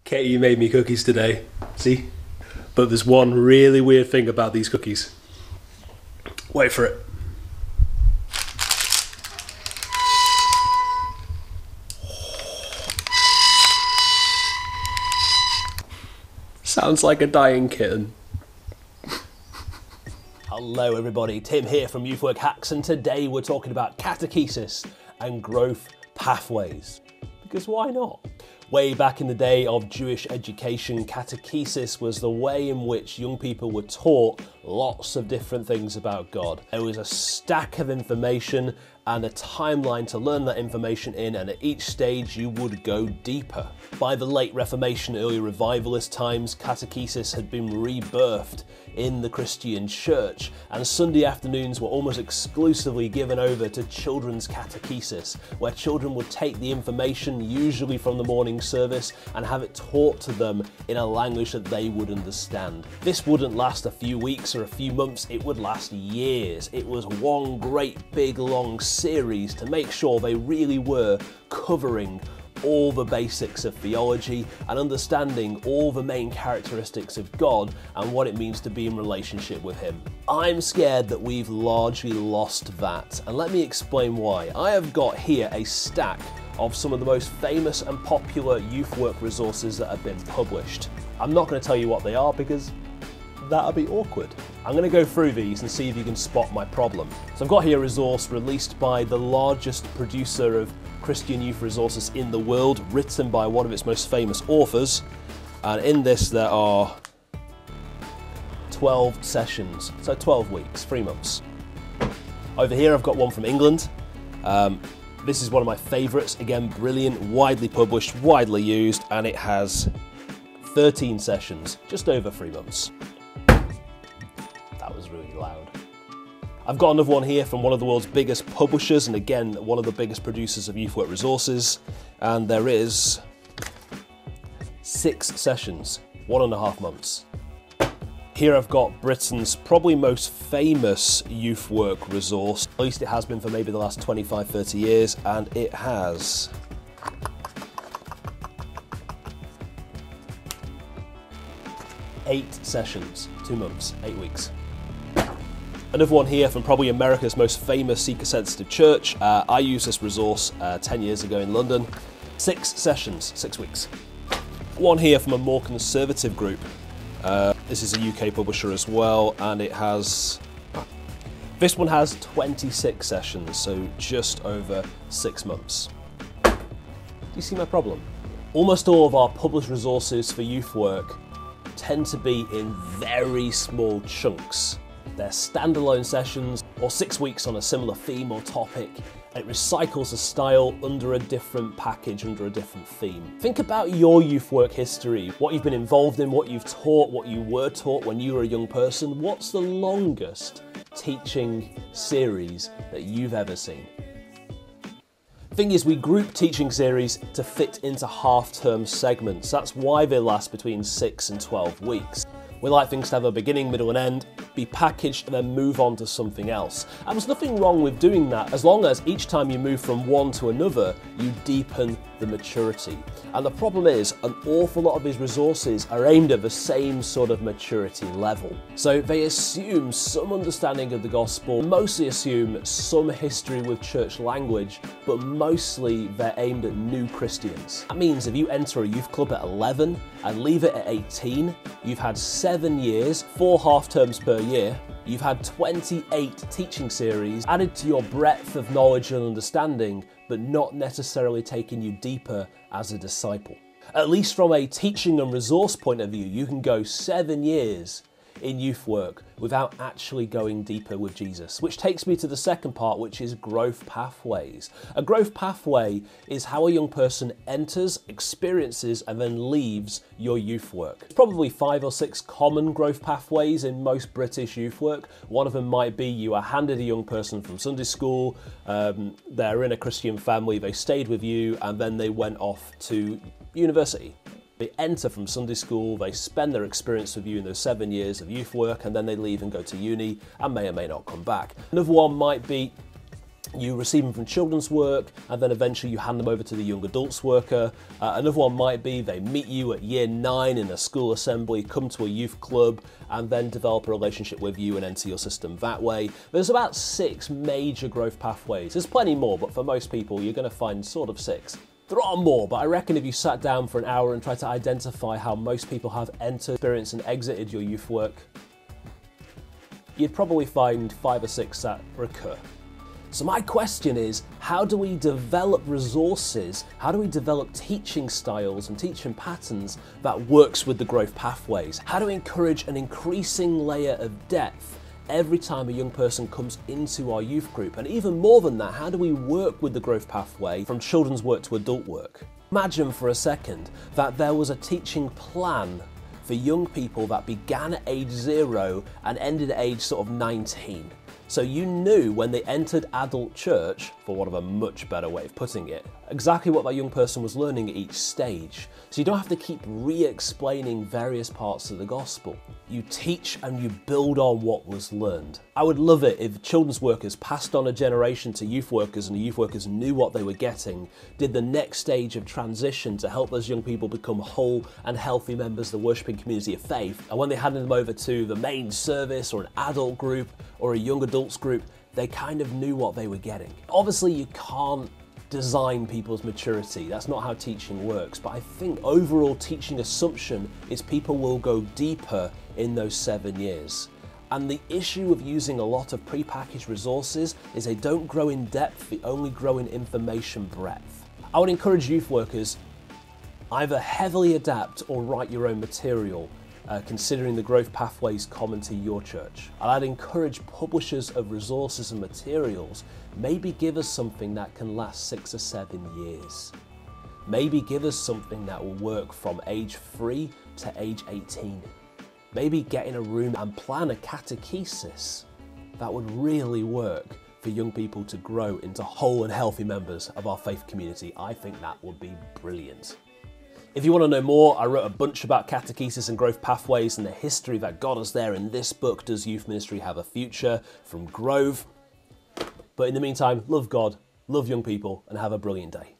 Katie made me cookies today, see? But there's one really weird thing about these cookies. Wait for it. Sounds like a dying kitten. Hello everybody, Tim here from YouthWork Hacks, and today we're talking about catechesis and growth pathways. Because why not? Way back in the day of Jewish education, catechesis was the way in which young people were taught lots of different things about God. There was a stack of information and a timeline to learn that information in, and at each stage you would go deeper. By the late Reformation, early revivalist times, catechesis had been rebirthed in the Christian church, and Sunday afternoons were almost exclusively given over to children's catechesis, where children would take the information, usually from the morning service, and have it taught to them in a language that they would understand. This wouldn't last a few weeks or a few months, it would last years. It was one great big long series to make sure they really were covering all the basics of theology and understanding all the main characteristics of God and what it means to be in relationship with Him. I'm scared that we've largely lost that, and let me explain why. I have got here a stack of some of the most famous and popular youth work resources that have been published. I'm not going to tell you what they are because that'll be awkward. I'm going to go through these and see if you can spot my problem. So I've got here a resource released by the largest producer of Christian youth resources in the world, written by one of its most famous authors, and in this there are 12 sessions, so 12 weeks, 3 months. Over here I've got one from England. This is one of my favourites, again brilliant, widely published, widely used, and it has 13 sessions, just over 3 months. That was really loud. I've got another one here from one of the world's biggest publishers, and again, one of the biggest producers of youth work resources, and there is 6 sessions, 1.5 months. Here I've got Britain's probably most famous youth work resource, at least it has been for maybe the last 25-30 years, and it has 8 sessions, 2 months, 8 weeks. Another one here from probably America's most famous seeker-sensitive church. I used this resource 10 years ago in London. 6 sessions, 6 weeks. One here from a more conservative group. This is a UK publisher as well, and it has... This one has 26 sessions, so just over 6 months. Do you see my problem? Almost all of our published resources for youth work tend to be in very small chunks. They're standalone sessions or 6 weeks on a similar theme or topic. It recycles a style under a different package, under a different theme. Think about your youth work history, what you've been involved in, what you've taught, what you were taught when you were a young person. What's the longest teaching series that you've ever seen? The thing is, we group teaching series to fit into half-term segments. That's why they last between 6 and 12 weeks. We like things to have a beginning, middle and end, be packaged and then move on to something else. And there's nothing wrong with doing that as long as each time you move from one to another, you deepen the maturity. And the problem is, an awful lot of these resources are aimed at the same sort of maturity level. So they assume some understanding of the gospel, mostly assume some history with church language, but mostly they're aimed at new Christians. That means if you enter a youth club at 11 and leave it at 18, you've had 7 years, 4 half-terms per year, you've had 28 teaching series added to your breadth of knowledge and understanding, but not necessarily taking you deeper as a disciple. At least from a teaching and resource point of view, you can go 7 years in youth work without actually going deeper with Jesus. Which takes me to the second part, which is growth pathways. A growth pathway is how a young person enters, experiences, and then leaves your youth work. There's probably 5 or 6 common growth pathways in most British youth work. One of them might be you are handed a young person from Sunday school, they're in a Christian family, they stayed with you, and then they went off to university. They enter from Sunday school, they spend their experience with you in those 7 years of youth work, and then they leave and go to uni and may or may not come back. Another one might be You receive them from children's work, and then eventually you hand them over to the young adults worker. Another one might be they meet you at year 9 in a school assembly, come to a youth club, and then develop a relationship with you and enter your system that way. There's about 6 major growth pathways. There's plenty more, but for most people, you're going to find sort of 6. There are more, but I reckon if you sat down for an hour and tried to identify how most people have entered, experienced, and exited your youth work, you'd probably find 5 or 6 that recur. So my question is, how do we develop resources, how do we develop teaching styles and teaching patterns that works with the growth pathways? How do we encourage an increasing layer of depth every time a young person comes into our youth group? And even more than that, how do we work with the growth pathway from children's work to adult work? Imagine for a second that there was a teaching plan for young people that began at age 0 and ended at age sort of 19. So you knew when they entered adult church, for want of a much better way of putting it, exactly what that young person was learning at each stage. So you don't have to keep re-explaining various parts of the gospel. You teach and you build on what was learned. I would love it if children's workers passed on a generation to youth workers and the youth workers knew what they were getting, did the next stage of transition to help those young people become whole and healthy members of the worshipping community of faith. And when they handed them over to the main service or an adult group or a young adults group, they kind of knew what they were getting. Obviously, you can't design people's maturity. That's not how teaching works. But I think overall teaching assumption is people will go deeper in those 7 years. And the issue with using a lot of prepackaged resources is they don't grow in depth, they only grow in information breadth. I would encourage youth workers either heavily adapt or write your own material, considering the growth pathways common to your church. And I'd encourage publishers of resources and materials, maybe give us something that can last 6 or 7 years. Maybe give us something that will work from age 3 to age 18. Maybe get in a room and plan a catechesis that would really work for young people to grow into whole and healthy members of our faith community. I think that would be brilliant. If you want to know more, I wrote a bunch about catechesis and growth pathways and the history that got us there in this book, Does Youth Ministry Have a Future? From Grove. But in the meantime, love God, love young people, and have a brilliant day.